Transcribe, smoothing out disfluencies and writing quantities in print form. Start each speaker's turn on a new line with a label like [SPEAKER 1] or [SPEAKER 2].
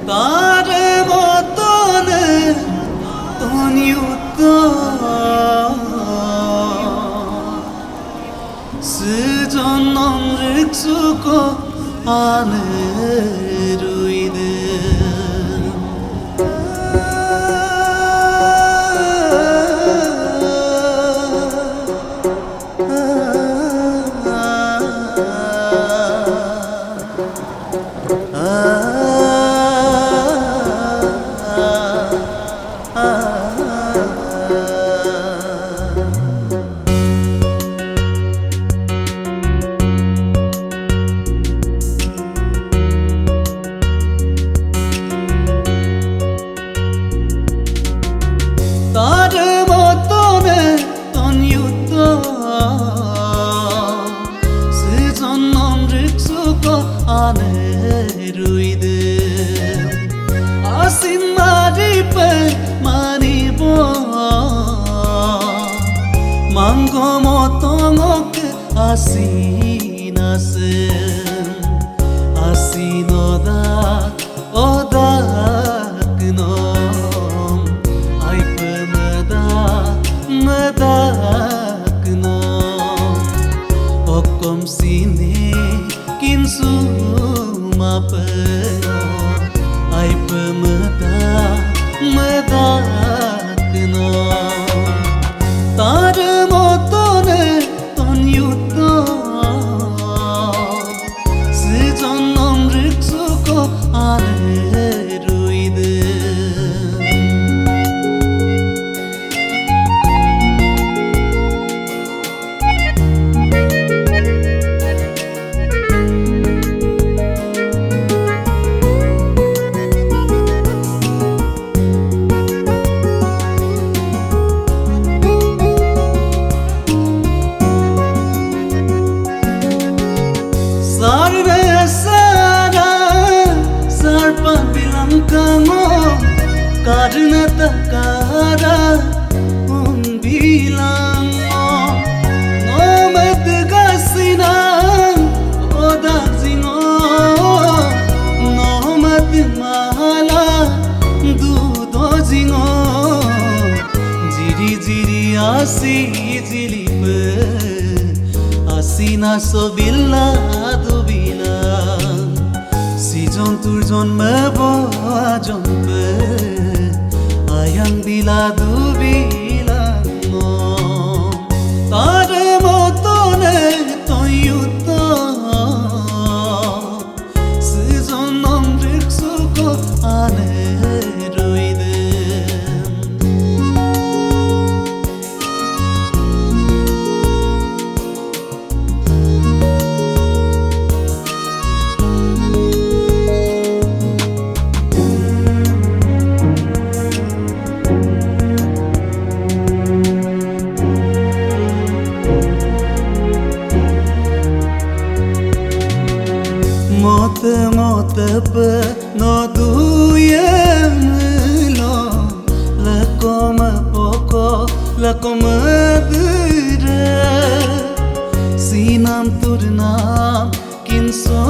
[SPEAKER 1] তারে মতনে তনিউত 스전놈 릭수고 안에 루이드 তারে মতনে তনিউত 스전놈 릭수고 안에 루이드 아신 마리페 마니보 망고 모토모케 아시나스 아시노다 오다크노 Madakno Okom sine kinsu mapeno Ai pemada madakno Tare motone tonyuto Sjonnom riksuko ane ruide Sarve sara sarpa bilang kamu karena takara bilang nomet gasina odak zino nomet mahala dudo zino jiri jiri asi jilipe asina sobilla dubila si jontur jonme bojompe ayang dila dubila no tare motone toyuto si jonnom riksuko ane ruide Mot pe no duyem lo la coma poco la coma dure sinam turnam kinso